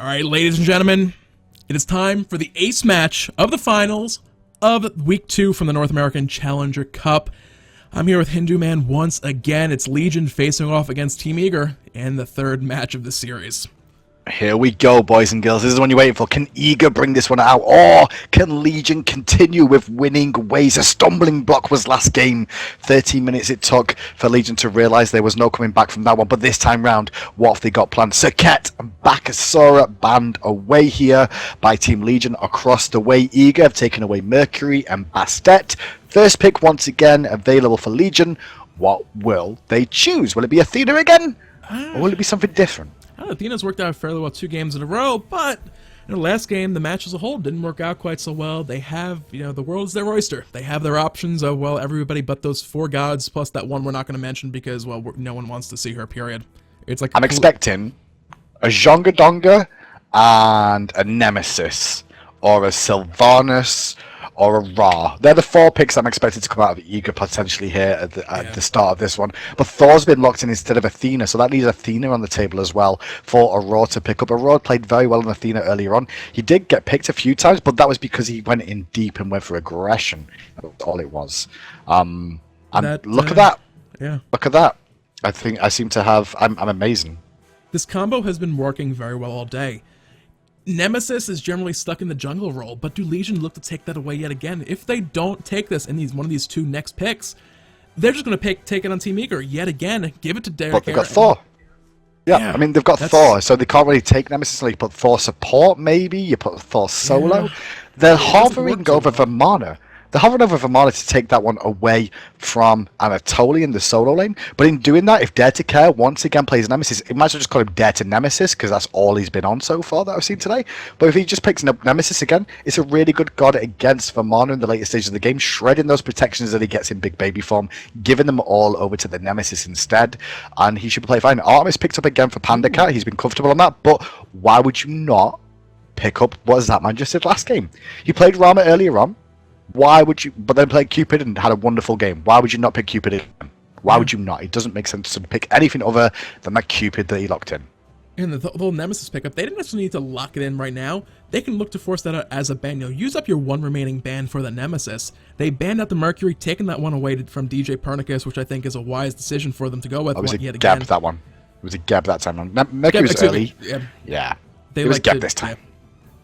All right, ladies and gentlemen, it is time for the ace match of the finals of Week 2 from the North American Challenger Cup. I'm here with Hindu Man once again. It's Legion facing off against Team Eager in the third match of the series. Here we go, boys and girls. This is the one you're waiting for. Can Eager bring this one out, or can Legion continue with winning ways? A stumbling block was last game. 13 minutes it took for Legion to realise there was no coming back from that one. But this time round, what have they got planned? Serket and Bakasura banned away here by Team Legion across the way. Eager have taken away Mercury and Bastet. First pick once again available for Legion. What will they choose? Will it be Athena again? Or will it be something different? Athena's worked out fairly well 2 games in a row, but in the last game, the match as a whole didn't work out quite so well. They have, the world's their oyster. They have their options of, well, everybody but those 4 gods, plus that one we're not going to mention because, well, no one wants to see her, period. It's like I'm expecting a Zhonga and a Nemesis, or a Sylvanus, or a Ra. They're the 4 picks I'm expected to come out of Eager potentially here at the start of this one. But Thor's been locked in instead of Athena, so that leaves Athena on the table as well for a Ra to pick up. A Ra played very well on Athena earlier on. He did get picked a few times, but that was because he went in deep and went for aggression. That's all it was. And look at that. Yeah. Look at that. I seem to have... I'm amazing. This combo has been working very well all day. Nemesis is generally stuck in the jungle role, but do Legion look to take that away yet again? If they don't take this in one of these 2 next picks, they're just going to take it on Team Eager yet again, give it to Derek. But they've got Thor. Yeah, I mean, they've got Thor, so they can't really take Nemesis. So you put Thor support, maybe. You put Thor solo. Yeah. They're hovering over Vamana. They're hovering over Vamana to take that one away from Anatoly in the solo lane. But in doing that, if Dare to Care once again plays Nemesis, it might as well just call him Dare to Nemesis, because that's all he's been on so far that I've seen today. But if he just picks up Nemesis again, it's a really good god against Vamana in the later stages of the game, shredding those protections that he gets in big baby form, giving them all over to the Nemesis instead, and he should play fine. Artemis picked up again for Panda Cat. He's been comfortable on that, but why would you not pick up what that man just did last game? He played Rama earlier on. Why would you, but then played Cupid and had a wonderful game. Why would you not pick Cupid in? Why would you not? It doesn't make sense to pick anything other than that Cupid that he locked in. And the whole Nemesis pickup, they didn't necessarily need to lock it in right now. They can look to force that out as a ban. Use up your 1 remaining ban for the Nemesis. They banned out the Mercury, taking that one away from DJ Pernicus, which I think is a wise decision for them to go with. It was a Geb that one. It was a Geb that time. Mercury was early. Yeah. It was Geb this time.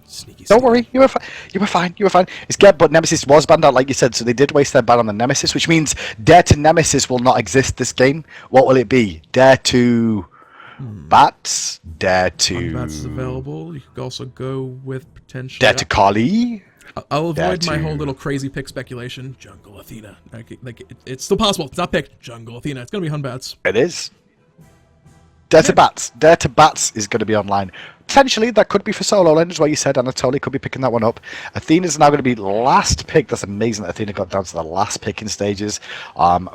Sneaky. Don't worry, you were fine. It's Geb, but Nemesis was banned out, like you said, so they did waste their ban on the Nemesis, which means Dare to Nemesis will not exist this game. What will it be? Dare to Batz? Dare to... Batz is available. You could also go with potentially... Dare to Kali? I'll avoid my whole little crazy pick speculation. Jungle Athena. It's still possible. It's not picked. Jungle Athena. It's going to be Hun Batz. It is. Dare to Batz. Dare to Batz is going to be online. Potentially, that could be for solo lane, as well you said. Anatoly could be picking that one up. Athena's now going to be last pick. That's amazing that Athena got down to the last picking stages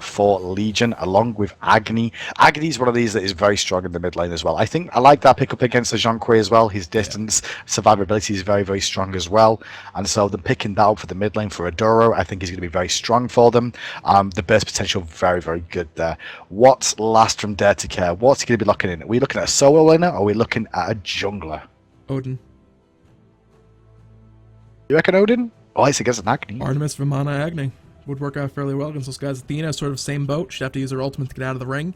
for Legion, along with Agni. Agni's one of these that is very strong in the mid lane as well. I think I like that pickup against the Zhong as well. His distance, survivability is very, very strong as well. And so them picking that up for the mid lane for Adoro, I think is going to be very strong for them. The burst potential, very, very good there. What's last from Dare to Care? What's he going to be looking in? Are we looking at a solo laner, or are we looking at a jungler? Odin. You reckon Odin? Oh, it's against an Agni. Artemis, Vamana, Agni. Would work out fairly well against those guys. Athena, sort of same boat. She'd have to use her ultimate to get out of the ring.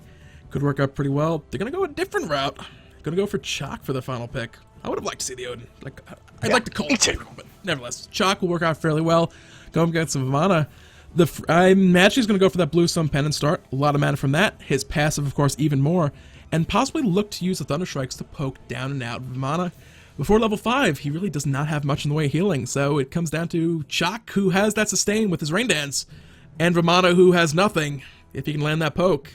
Could work out pretty well. They're going to go a different route. Going to go for Chaac for the final pick. I would have liked to see the Odin. I'd like to call it too, but nevertheless, Chaac will work out fairly well. Going against Vamana. I imagine he's going to go for that blue sun pen and start. A lot of mana from that. His passive, of course, even more. And possibly look to use the Thunder Strikes to poke down and out Vamana. Before level 5, he really does not have much in the way of healing, so it comes down to Chaac, who has that sustain with his Rain Dance, and Vamana, who has nothing, if he can land that poke.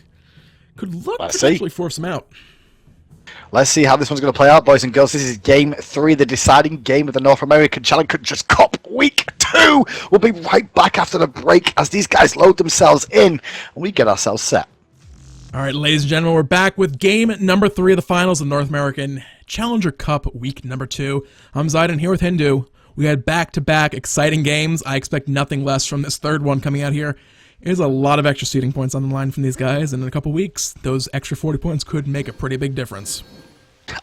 Could look to potentially force him out. Let's see how this one's going to play out, boys and girls. This is Game 3, the deciding game of the North American Challenger Cup Week 2. We'll be right back after the break as these guys load themselves in, and we get ourselves set. All right, ladies and gentlemen, we're back with game number 3 of the finals of the North American Challenger Cup Week number 2. I'm Zidon here with Hindu. We had back-to-back exciting games. I expect nothing less from this third one coming out here. There's a lot of extra seeding points on the line from these guys, and in a couple weeks, those extra 40 points could make a pretty big difference.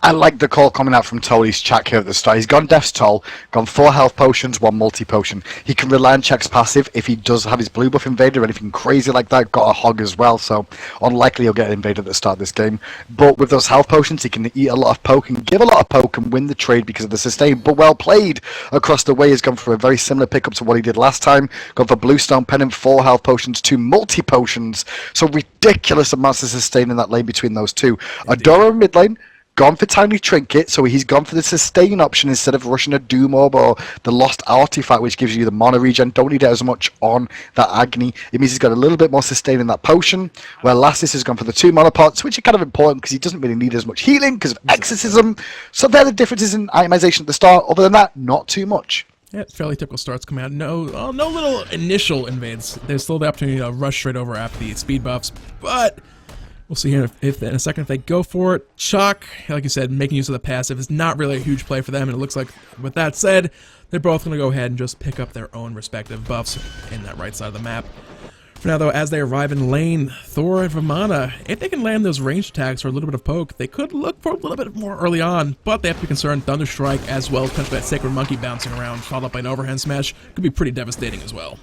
I like the call coming out from Tony's Chaac here at the start. He's gone Death's Toll, gone 4 health potions, 1 multi-potion. He can rely on Chaac passive if he does have his blue buff invaded or anything crazy like that. Got a hog as well, so unlikely he'll get invaded at the start of this game. But with those health potions, he can eat a lot of poke and give a lot of poke and win the trade because of the sustain. But well played across the way. He's gone for a very similar pickup to what he did last time. Gone for Bluestone Pennant, 4 health potions, 2 multi-potions. So ridiculous amounts of sustain in that lane between those two. Adora mid lane. Gone for Tiny Trinket, so he's gone for the sustain option instead of rushing a Doom Orb or the Lost Artifact, which gives you the mana regen. Don't need it as much on that Agni. It means he's got a little bit more sustain in that potion, where Lassus has gone for the 2 mana pots, which are kind of important because he doesn't really need as much healing because of Exorcism. So they're the differences in itemization at the start. Other than that, not too much. Yeah, fairly typical starts come out. No little initial invades. There's still the opportunity to rush straight over after the speed buffs, but we'll see here if in a second if they go for it. Chaac, like you said, making use of the passive is not really a huge play for them, and it looks like, with that said, they're both going to go ahead and just pick up their own respective buffs in that right side of the map. For now, though, as they arrive in lane, Thor and Vamana, if they can land those ranged attacks or a little bit of poke, they could look for a little bit more early on, but they have to be concerned Thunderstrike as well as that Sacred Monkey bouncing around, followed up by an overhand smash, could be pretty devastating as well.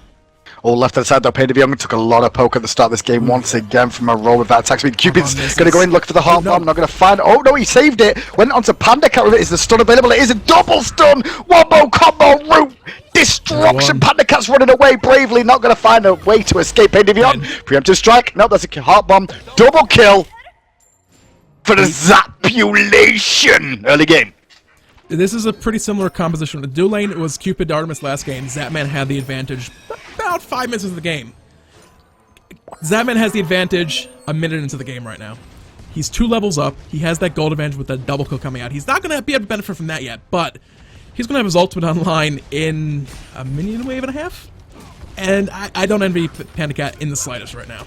All left hand side though, Pain of Young took a lot of poke at the start of this game once again from a roll with that attack speed. Cupid's going to go in, look for the heart bomb, not going to find. Oh no, he saved it. Went onto Panda Cat with it. Is the stun available? It is a double stun. Wombo combo root. Destruction. Panda Cat's running away bravely, not going to find a way to escape. Pain of Young. Preemptive strike. No, that's a heart bomb. Double kill for the Zapulation. Early game. This is a pretty similar composition. The dual lane, it was Cupid Artemis last game. Zapman had the advantage about 5 minutes into the game. Zapman has the advantage a minute into the game right now. He's 2 levels up. He has that gold advantage with the double kill coming out. He's not going to be able to benefit from that yet, but he's going to have his ultimate online in a minion wave and a half. And I don't envy Panda Cat in the slightest right now.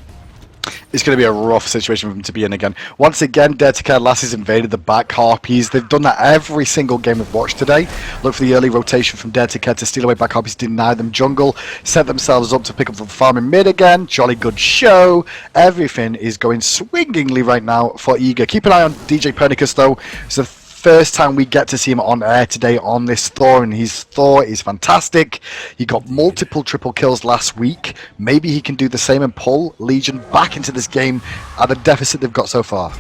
It's going to be a rough situation for him to be in again. Once again, Dare to Care Lassies invaded the back Harpies. They've done that every single game we've watched today. Look for the early rotation from Dare to Care to steal away back Harpies, deny them jungle, set themselves up to pick up the farm in mid again. Jolly good show. Everything is going swingingly right now for Eager. Keep an eye on DJ Pernicus though. It's the first time we get to see him on air today on this Thor, and his Thor is fantastic. He got multiple triple kills last week. Maybe he can do the same and pull Legion back into this game at the deficit they've got so far.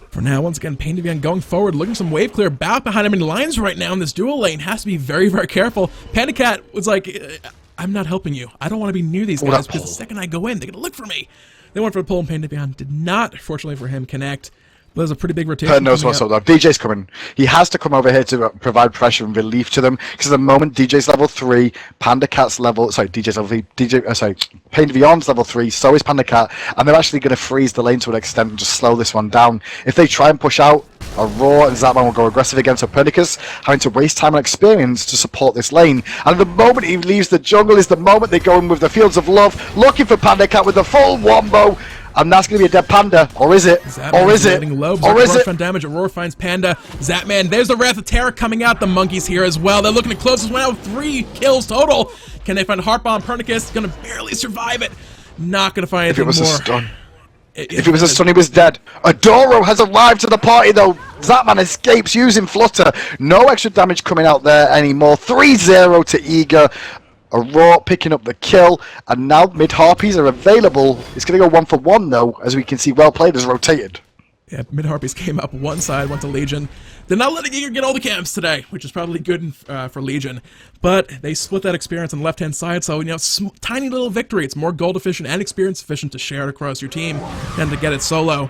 For now, once again, Pain Divian going forward, looking for some wave clear. Back behind him in lines right now in this dual lane. Has to be very, very careful. Panda Cat was like, I'm not helping you. I don't want to be near these guys because the second I go in, they're going to look for me. They went for the pull, and Pain Divian did not, fortunately for him, connect. There's a pretty big rotation. Knows what's up though. DJ's coming. He has to come over here to provide pressure and relief to them. Because at the moment, DJ's level 3, Panda Cat's level. Sorry, DJ's level 3. Pain Beyond's level 3. So is Panda Cat, and they're actually going to freeze the lane to an extent and just slow this one down. If they try and push out, Aurora and Zapman will go aggressive again. So Pernicus having to waste time and experience to support this lane. And the moment he leaves the jungle is the moment they go in with the Fields of Love, looking for Panda Cat with the full wombo. And that's going to be a dead Panda. Or is it? Zapman or is it? Or is it? Damage. Aurora finds Panda. Zapman. There's the Wrath of Terror coming out. The monkeys here as well. They're looking to close this one out with 3 kills total. Can they find Heart Bomb? Pernicus going to barely survive it. Not going to find anything more. If it was a stun. If it was a stun, he was dead. Adoro has arrived to the party though. Zapman escapes using Flutter. No extra damage coming out there anymore. 3-0 to Eager. Aurora picking up the kill, and now mid Harpies are available. It's going to go 1 for 1 though, as we can see. Well played has rotated. Yeah, mid Harpies came up one side, went to Legion. They're not letting Eager get all the camps today, which is probably good for Legion. But they split that experience on the left-hand side, so tiny little victory. It's more gold efficient and experience efficient to share it across your team than to get it solo.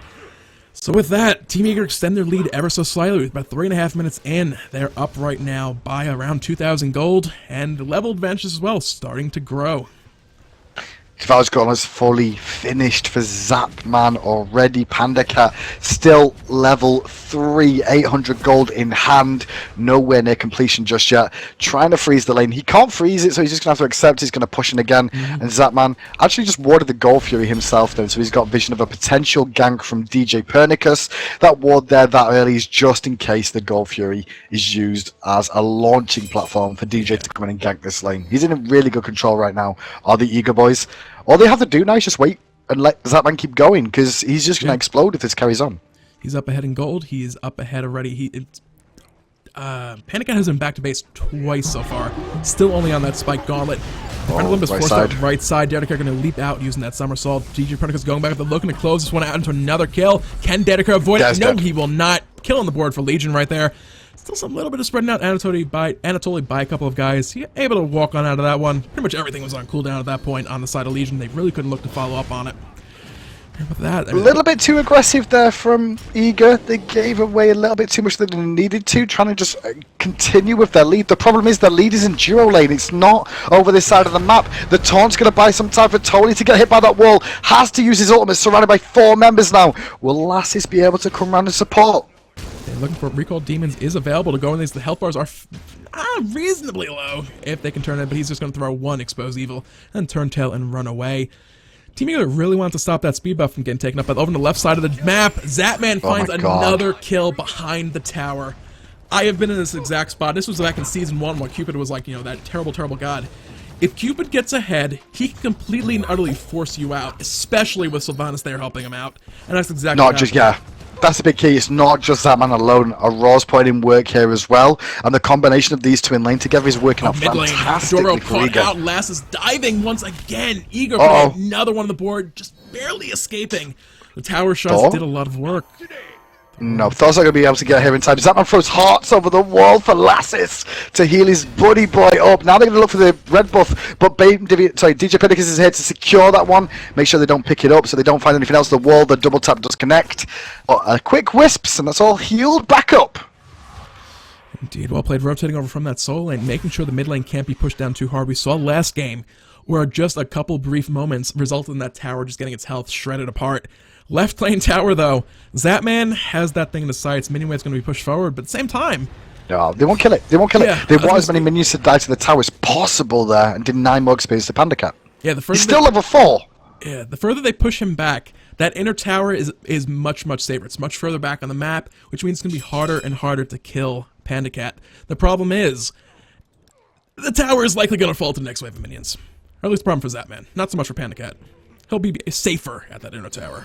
So with that, Team Eager extend their lead ever so slightly. With about 3.5 minutes in, they're up right now by around 2,000 gold, and level advantages as well starting to grow. Devour's goal is fully finished for Zapman already. Panda Cat still level 3, 800 gold in hand, nowhere near completion just yet. Trying to freeze the lane. He can't freeze it, so he's just going to have to accept he's going to push in again. And Zapman actually just warded the Gold Fury himself then, so he's got vision of a potential gank from DJ Pernicus. That ward there that early is just in case the Gold Fury is used as a launching platform for DJ to come in and gank this lane. He's in really good control right now, are the Eager boys. All they have to do now is just wait and let Zapman keep going, because he's just going to explode if this carries on. He's up ahead in gold. He is up ahead already. Panda Cat has been back to base twice so far. Still only on that spike gauntlet. Friend Olympus forced out right side. Dedeker going to leap out using that somersault. DJ Predicus going back up the looking to close this one out into another kill. Can Dedeker avoid it? No, he will not. Kill on the board for Legion right there. Still some little bit of spreading out. Anatoly by a couple of guys. He able to walk on out of that one. Pretty much everything was on cooldown at that point on the side of Legion. They really couldn't look to follow up on it. And with that, a little bit too aggressive there from Eager. They gave away a little bit too much than they needed to, trying to just continue with their lead. The problem is their lead is in duo lane. It's not over this side of the map. The Taunt's going to buy some time for Tony to get hit by that wall. Has to use his ultimate, surrounded by 4 members now. Will Lassus be able to come around and support? They're looking for Recall Demons is available to go in these. The health bars are reasonably low if they can turn it, but he's just going to throw one Expose Evil and turn tail and run away. Team Eagle really wanted to stop that speed buff from getting taken up, but over on the left side of the map, Zapman finds another kill behind the tower. I have been in this exact spot. This was back in Season 1 where Cupid was like, you know, that terrible, terrible god. If Cupid gets ahead, he can completely and utterly force you out, especially with Sylvanus there helping him out. And that's exactly what happened. That's the big key. It's not just that man alone. Aurora's putting in work here as well, and the combination of these two in lane together is working out fantastically for Eager. Out. Lass is diving once again. Eager putting another one on the board, just barely escaping. The tower shots did a lot of work. No, Thor's not going to be able to get here in time. Zapman throws hearts over the wall for Lassus to heal his buddy boy up. Now they're going to look for the red buff, but DJ Pedicus is here to secure that one. Make sure they don't pick it up so they don't find anything else. The wall, the double tap does connect. But a quick wisps, and that's all healed back up. Indeed, well played. Rotating over from that solo lane, making sure the mid lane can't be pushed down too hard. We saw last game where just a couple brief moments resulted in that tower just getting its health shredded apart. Left lane tower, though. Zapman has that thing in the sights. Minion Wave's going to be pushed forward, but at the same time... No, they won't kill it. They won't kill it. They want as many minions to die to the tower as possible there and deny more experience to Panda Cat. Yeah, he's still level 4. Yeah, the further they push him back, that inner tower is much, much safer. It's much further back on the map, which means it's going to be harder and harder to kill Panda Cat. The problem is, the tower is likely going to fall to the next wave of minions. Or at least the problem for Zapman. Not so much for Panda Cat. He'll be safer at that inner tower.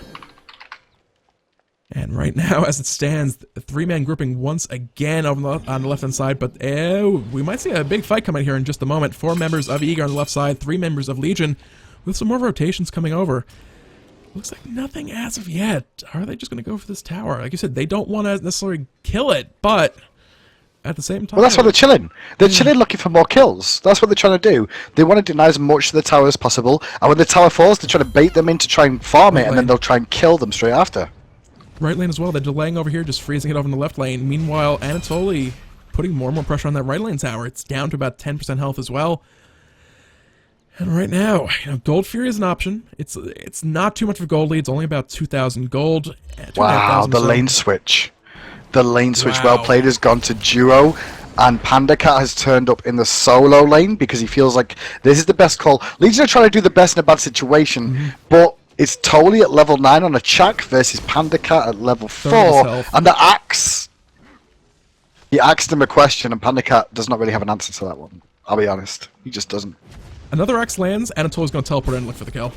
And right now, as it stands, the 3-man grouping once again on the left-hand side, but we might see a big fight coming here in just a moment. 4 members of Eager on the left side, 3 members of Legion, with some more rotations coming over. Looks like nothing as of yet. Are they just going to go for this tower? Like you said, they don't want to necessarily kill it, but at the same time... Well, that's why they're chilling. They're chilling looking for more kills. That's what they're trying to do. They want to deny as much to the tower as possible, and when the tower falls, they're trying to bait them in to try and farm it, and then they'll try and kill them straight after. Right lane as well. They're delaying over here, just freezing it over in the left lane. Meanwhile, Anatoly putting more and more pressure on that right lane tower. It's down to about 10% health as well. And right now, you know, Gold Fury is an option. It's not too much of a gold lead. It's only about 2,000 gold. Wow, the lane switch. The lane switch, well played, has gone to duo. And Panda Cat has turned up in the solo lane because he feels like this is the best call. Legion are trying to do the best in a bad situation, but it's totally at level 9 on a Chaac versus Panda Cat at level 4. And the axe... He asked him a question and Panda Cat does not really have an answer to that one. I'll be honest. He just doesn't. Another axe lands, Anatoly's going to teleport in and look for the kill.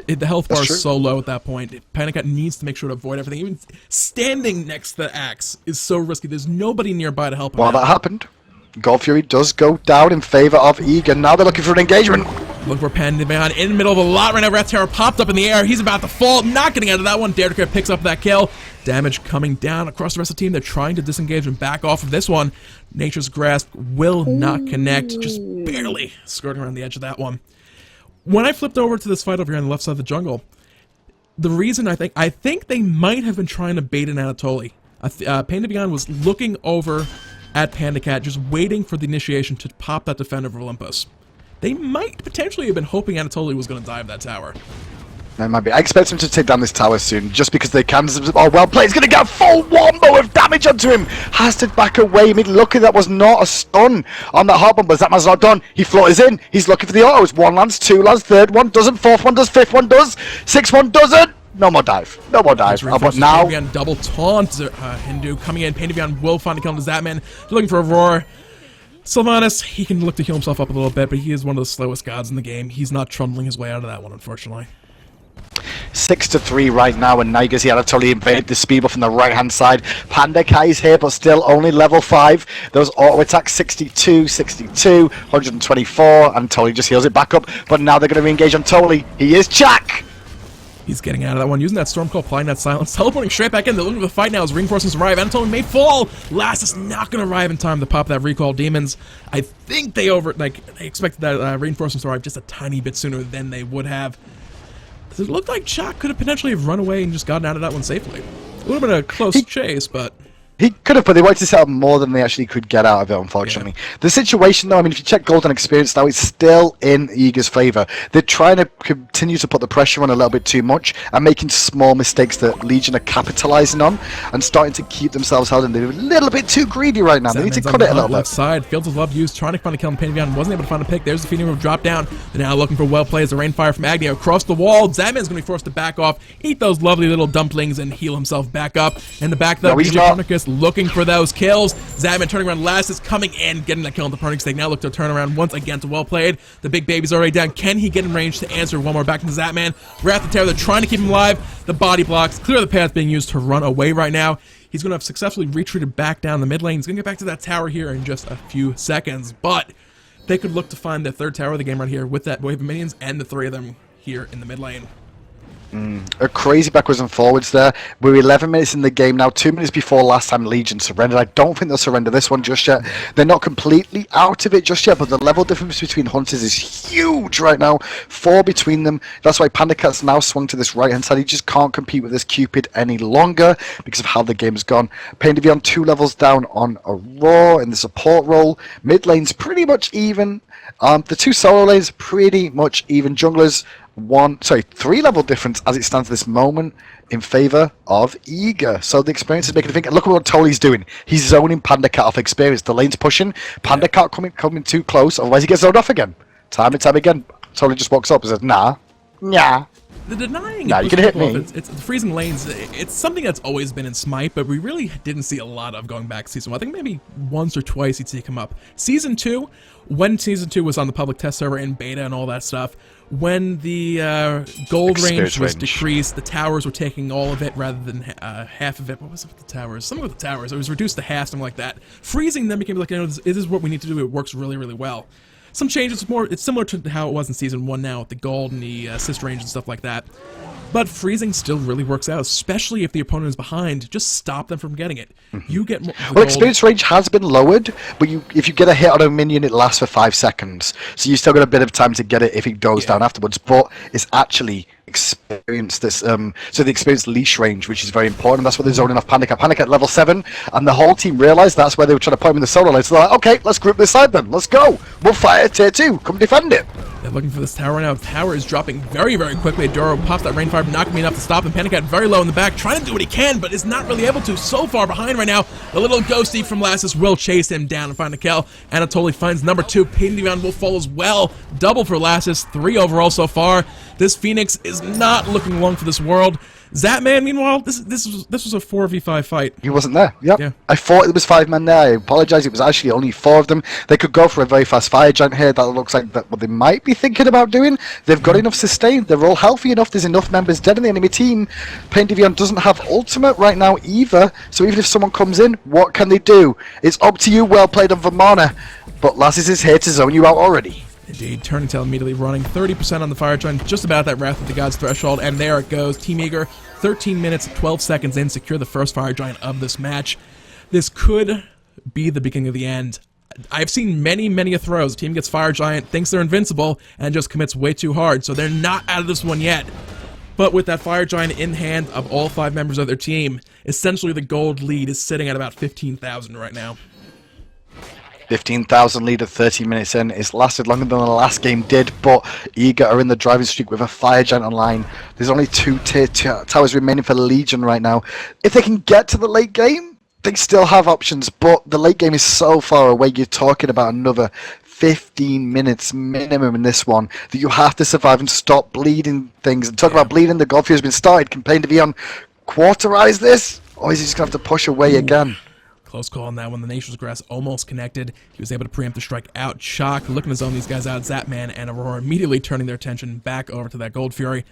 The health bar is so low at that point. Panda Cat needs to make sure to avoid everything. Even standing next to the axe is so risky. There's nobody nearby to help him out. Well, that happened. Gold Fury does go down in favor of Eager. Now they're looking for an engagement. Look for Panda behind in the middle of a lot right now. Rat Terror popped up in the air. He's about to fall. Not getting out of that one. Dedeker picks up that kill. Damage coming down across the rest of the team. They're trying to disengage and back off of this one. Nature's Grasp will not connect. Just barely skirting around the edge of that one. When I flipped over to this fight over here on the left side of the jungle, the reason I think they might have been trying to bait in Anatoly. Panda Beyond was looking over at Panda Cat, just waiting for the initiation to pop that Defender of Olympus. They might potentially have been hoping Anatoly was going to dive that tower. That might be. I expect him to take down this tower soon, just because they can. Oh, well played. He's going to get a full wombo of damage onto him. Has to back away. I mean, lucky that was not a stun on that heart bomb, but that man's not done. He floaters in. He's looking for the autos. 1 lands, 2 lands, 3rd one doesn't, 4th one does, 5th one does, 6th one doesn't. No more dive. No more dive. But now... double taunt. Hindu coming in. Pandavion will find a kill on Zapman. Looking for Aurora. Sylvanus, he can look to heal himself up a little bit, but he is one of the slowest gods in the game. He's not trundling his way out of that one, unfortunately. 6-3 right now, and now you can see Anatoly invade the speed buff from the right-hand side. Panda Kai's here, but still only level 5. Those auto attacks 62, 62, 124. Anatoly just heals it back up, but now they're going to re-engage on Anatoly. He is Chaac! He's getting out of that one, using that Storm Call, applying that silence, teleporting straight back in. They're looking for the fight now as reinforcements arrive. Anatoly may fall. Last is not going to arrive in time to pop that recall. Demons, I think they expected that reinforcements to arrive just a tiny bit sooner than they would have. It looked like Chaac could have potentially run away and just gotten out of that one safely. It would have been a close chase, but... He could have, but they wanted to set up more than they actually could get out of it, unfortunately. Yeah. The situation, though, I mean, if you check Golden Experience now, it's still in Eager's favour. They're trying to continue to put the pressure on a little bit too much and making small mistakes that Legion are capitalising on and starting to keep themselves held, and they're a little bit too greedy right now. They need to cut it a little bit. Left side, Fields of Love used, trying to find a kill on Pain wasn't able to find a pick. There's the Phoenix move drop down. They're now looking for well plays. The Rainfire from Agni across the wall. Zatman's going to be forced to back off, eat those lovely little dumplings, and heal himself back up. In the back, though, Copernicus looking for those kills. Zatman turning around last is coming in, getting that kill on the Copernicus. They now look to turn around once again to well played. The big baby's already down. Can he get in range to answer one more back into Zatman? Wrath the Terror, they're trying to keep him alive. The body blocks, clear the path being used to run away right now. He's going to have successfully retreated back down the mid lane. He's going to get back to that tower here in just a few seconds, but they could look to find the third tower of the game right here with that wave of minions and the 3 of them here in the mid lane. A crazy backwards and forwards there. We're 11 minutes in the game now, 2 minutes before last time Legion surrendered. I don't think they'll surrender this one just yet. They're not completely out of it just yet, but the level difference between Hunters is huge right now. 4 between them. That's why Panda Cat's now swung to this right hand side. He just can't compete with this Cupid any longer because of how the game's gone. Pain on 2 levels down on a Raw in the support role. Mid lane's pretty much even. The 2 solo lanes pretty much even. Junglers 3 level difference as it stands at this moment in favour of Eager. So the experience is making a think. And look at what Toli's doing. He's zoning Panda Cat off experience. The lane's pushing. Panda Cat coming too close, otherwise he gets zoned off again. Time and time again. Toli just walks up and says, nah. The denying you can hit me. It's the freezing lanes. It's something that's always been in Smite, but we really didn't see a lot of going back to Season 1. I think maybe once or twice you'd see it come up. Season 2, when Season 2 was on the public test server in beta and all that stuff, when the gold range was decreased, the towers were taking all of it rather than half of it. What was it with the towers? Something with the towers. It was reduced to half, something like that. Freezing them became like, this is what we need to do. It works really, really well. Some changes, it's similar to how it was in Season 1 now with the gold and the assist range and stuff like that. But freezing still really works out, especially if the opponent is behind. Just stop them from getting it. You get more. Well, experience range has been lowered, but if you get a hit on a minion, it lasts for 5 seconds. So you still got a bit of time to get it if it goes down afterwards. But it's actually experience this. So the experience leash range, which is very important. That's what they're zoning off Panic at level 7, and the whole team realised that's where they were trying to put him in the solo lane. So they're like, okay, let's group this side then. Let's go. We'll fire tier 2. Come defend it. They're looking for this tower now. The tower is dropping very, very quickly. Doro pops that Rainfire, not going to be enough to stop him. Panic Cat very low in the back, trying to do what he can, but is not really able to. So far behind right now. The little ghosty from Lassus will chase him down and find a kill. Anatoly finds number 2. Pain will fall as well. Double for Lassus. 3 overall so far. This Phoenix is not looking long for this world. Zatman, meanwhile, this was a 4v5 fight. He wasn't there. Yep. Yeah. I thought it was 5 men there. I apologise. It was actually only 4 of them. They could go for a very fast fire giant here. That looks like what they might be thinking about doing. They've got enough sustain. They're all healthy enough. There's enough members dead in the enemy team. Pain doesn't have ultimate right now either. So even if someone comes in, what can they do? It's up to you. Well played on Vamana. But Lassus is here to zone you out already. Indeed, Turning Tail immediately running 30% on the fire giant, just about that Wrath of the Gods threshold, and there it goes. Team Eager, 13 minutes, 12 seconds in, secure the first fire giant of this match. This could be the beginning of the end. I've seen many a throws. The team gets fire giant, thinks they're invincible, and just commits way too hard, so they're not out of this one yet. But with that fire giant in hand of all 5 members of their team, essentially the gold lead is sitting at about 15,000 right now. 15,000 lead at 30 minutes in. It's lasted longer than the last game did, but Eager are in the driving streak with a fire giant online. There's only 2 tier towers remaining for Legion right now. If they can get to the late game, they still have options, but the late game is so far away. You're talking about another 15 minutes minimum in this one that you have to survive and stop bleeding things. And talk about bleeding, the Godfrey has been started. Can Pain quarterize this, or is he just going to have to push away again? Close call on that one. The Nation's Grass almost connected. He was able to preempt the strike out. Chaac looking to zone these guys out. Zatman and Aurora immediately turning their attention back over to that Gold Fury.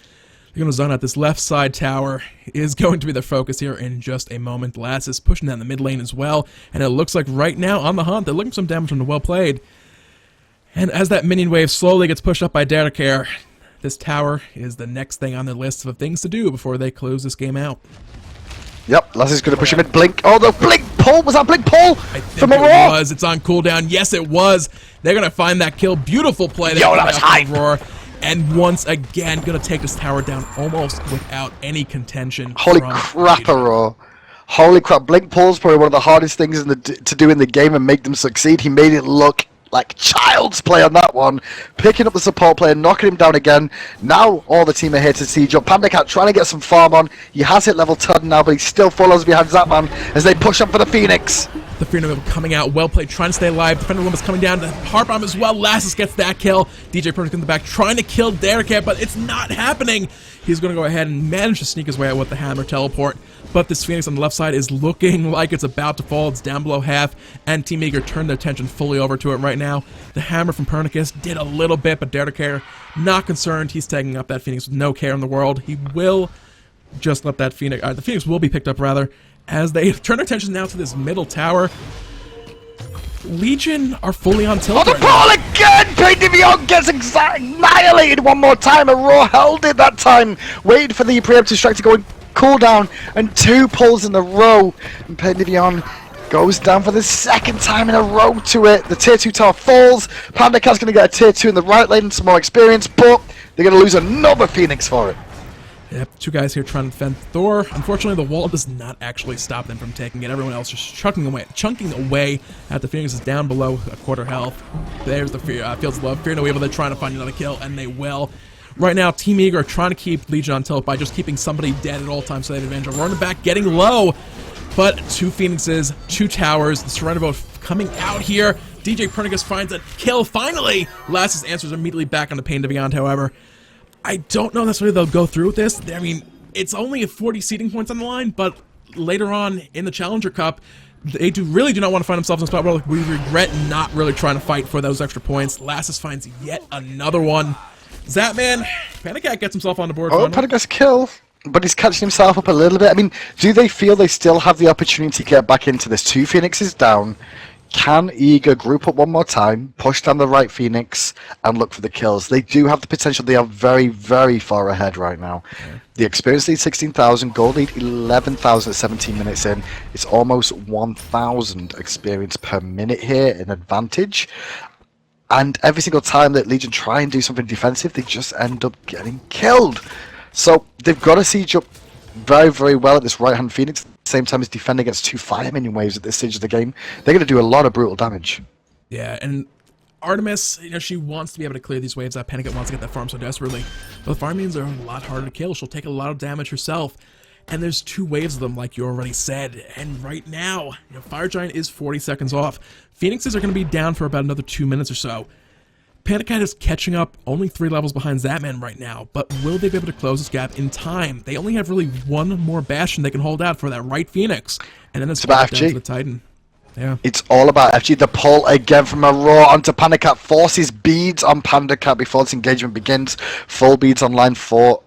They're going to zone out this left side tower. Is going to be the focus here in just a moment. Batz is pushing down the mid lane as well. And it looks like right now on the hunt, they're looking for some damage from the well played. And as that minion wave slowly gets pushed up by Derrick, this tower is the next thing on the list of things to do before they close this game out. Yep, Lassy's going to push him in. Blink. Oh, the blink pull. Was that blink pull? I think it was. It's on cooldown. Yes, it was. They're going to find that kill. Beautiful play. Yo, that was high. Roar. And once again, going to take this tower down almost without any contention. Holy crap, Aurora. Holy crap. Blink pull's probably one of the hardest things to do in the game and make them succeed. He made it look like child's play on that one. Picking up the support player, knocking him down again. Now all the team are here to siege up. Panda Cat trying to get some farm on. He has hit level 10 now, but he still follows behind Zapman as they push up for the Phoenix. The Phoenix coming out, well played, trying to stay alive. Defender Lumbus coming down to harp on him as well. Lassus gets that kill. DJ Perfect in the back trying to kill Derrick, but it's not happening. He's going to go ahead and manage to sneak his way out with the hammer teleport. But this Phoenix on the left side is looking like it's about to fall. It's down below half, and Team Eager turned their attention fully over to it right now. The hammer from Pernicus did a little bit, but Derrick not concerned. He's taking up that Phoenix with no care in the world. He will just let that Phoenix, the Phoenix will be picked up rather, as they turn their attention now to this middle tower. Legion are fully on tilt. Oh, the ball again! Pain gets annihilated one more time. Aurora held it that time. Waited for the preemptive strike to go in cooldown, and 2 pulls in a row. And Pain goes down for the second time in a row to it. The tier 2 tower falls. Panda Cat's going to get a tier 2 in the right lane and some more experience, but they're going to lose another Phoenix for it. Yep, 2 guys here trying to defend Thor. Unfortunately, the wall does not actually stop them from taking it. Everyone else just chunking away at the Phoenix is down below a quarter health. There's the Fields of Love. Fear no evil. They're trying to find another kill, and they will. Right now, Team Eager are trying to keep Legion on tilt by just keeping somebody dead at all times so they have advantage. Running back, getting low, but 2 Phoenixes, 2 towers. The Surrender Boat coming out here. DJ Pernicus finds a kill finally. Lassus answers immediately back on the Pain to Beyond, however. I don't know necessarily they'll go through with this. I mean, it's only 40 seeding points on the line, but later on in the Challenger Cup, they really do not want to find themselves in a spot where we regret not really trying to fight for those extra points. Lassus finds yet another one. Zapman, Panda Cat gets himself on the board. Oh, Panda Cat's kill, but he's catching himself up a little bit. I mean, do they feel they still have the opportunity to get back into this? 2 Phoenixes down. Can Eager group up one more time, push down the right Phoenix, and look for the kills? They do have the potential. They are very, very far ahead right now. Okay. The experience lead 16,000, gold lead 11,000 at 17 minutes in. It's almost 1,000 experience per minute here in advantage. And every single time that Legion try and do something defensive, they just end up getting killed. So they've got to siege up very, very well at this right-hand Phoenix. Same time as defending against 2 fire minion waves at this stage of the game. They're going to do a lot of brutal damage. Yeah, and Artemis, she wants to be able to clear these waves. That Panda Cat wants to get that farm so desperately. But the farm minions are a lot harder to kill. She'll take a lot of damage herself. And there's 2 waves of them, like you already said. And right now, Fire Giant is 40 seconds off. Phoenixes are going to be down for about another 2 minutes or so. Panda Cat is catching up, only 3 levels behind Zapman right now, but will they be able to close this gap in time? They only have really 1 more bastion they can hold out for that right Phoenix, and then it's about down to the Titan. Yeah, it's all about FG. The pull again from Aurora onto Panda Cat, forces beads on Panda Cat before this engagement begins. Full beads online for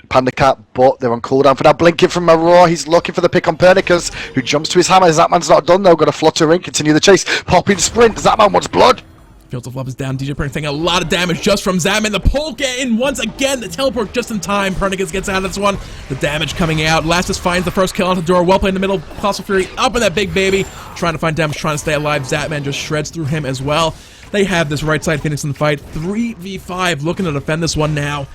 Panda Cat, but they're on cooldown for that. Blinking from Aurora, he's looking for the pick on Pernicus, who jumps to his hammer. Zapman's not done though, got a flutter in, continue the chase. Popping sprint, Zapman wants blood. Fields of Love is down. DJ Pernicus taking a lot of damage just from Zapman. The pull get in once again. The teleport just in time. Pernicus gets out of this one. The damage coming out. Lastus finds the first kill on the door. Well played in the middle. Colossal Fury up in that big baby. Trying to find damage, trying to stay alive. Zapman just shreds through him as well. They have this right side Phoenix in the fight. 3v5 looking to defend this one now.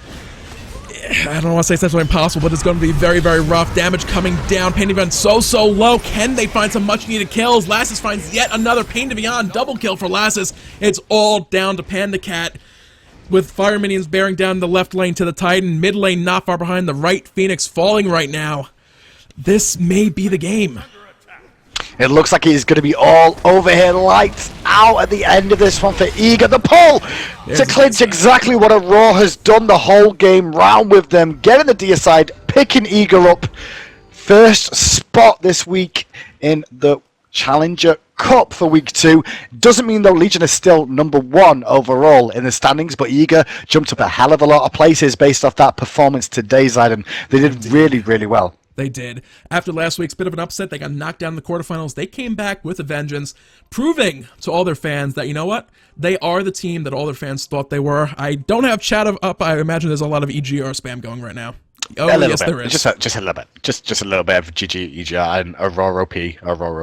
I don't want to say it's necessarily impossible, but it's going to be very, very rough. Damage coming down. Pain to Beyond so low. Can they find some much-needed kills? Lassus finds yet another Pain to Beyond. Double kill for Lassus. It's all down to Panda Cat, with fire minions bearing down the left lane to the Titan. Mid lane not far behind. The right Phoenix falling right now. This may be the game. It looks like it's going to be all over here, lights out at the end of this one for Eager. The pull to clinch exactly what Aurora has done the whole game round with them. Getting the D side, picking Eager up. First spot this week in the Challenger Cup for week 2. Doesn't mean, though, Legion is still number 1 overall in the standings, but Eager jumped up a hell of a lot of places based off that performance today, Zayden. They did really, really well. They did. After last week's bit of an upset, they got knocked down in the quarterfinals. They came back with a vengeance, proving to all their fans that, you know what? They are the team that all their fans thought they were. I don't have chat up. I imagine there's a lot of EGR spam going right now. Oh, a little yes, bit. there is. Just a little bit. Just a little bit of GG, EGR, and Aurora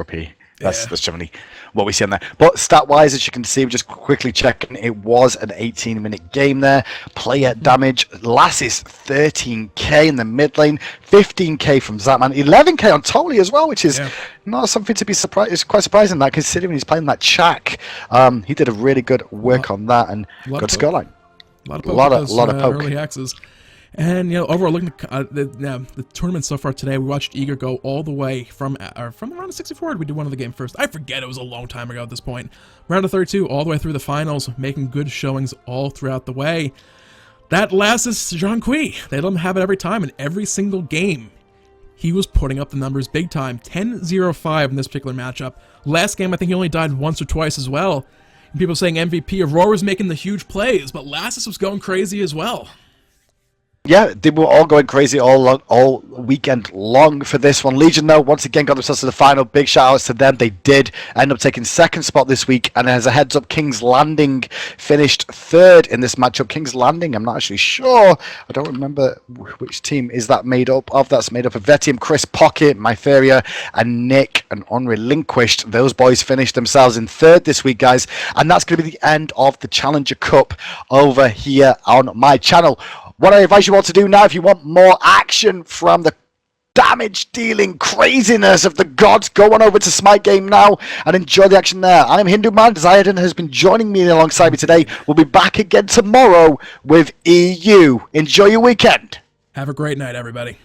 P. That's generally what we see on there. But stat-wise, as you can see, we're just quickly checking, it was an 18-minute game there. Player damage, Lasses 13k in the mid lane, 15k from Zapman, 11k on Tolly as well, which is not something to be surprised. It's quite surprising that, considering he's playing that Chaac. He did a really good work on that and got a scoreline. A lot of poke. Early axes. And, overall, looking at the tournament so far today, we watched Eager go all the way from the round of 64. We did one of the game first. I forget, it was a long time ago at this point. Round of 32, all the way through the finals, making good showings all throughout the way. That last is Zhong, they let him have it every time, in every single game. He was putting up the numbers big time. 10-0-5 in this particular matchup. Last game, I think he only died once or twice as well. And people saying MVP, Aurora was making the huge plays, but Lassus was going crazy as well. Yeah, they were all going crazy all weekend long for this one. Legion, though, once again got themselves to the final. Big shout-outs to them. They did end up taking second spot this week. And as a heads-up, King's Landing finished third in this matchup. King's Landing, I'm not actually sure. I don't remember which team is that made up of. That's made up of Vetium, Chris Pocket, Myferia, and Nick, and Unrelinquished. Those boys finished themselves in third this week, guys. And that's going to be the end of the Challenger Cup over here on my channel. What I advise you all to do now, if you want more action from the damage-dealing craziness of the gods, go on over to Smite Game now and enjoy the action there. I'm Hindu Man. Zayden has been joining me alongside me today. We'll be back again tomorrow with EU. Enjoy your weekend. Have a great night, everybody.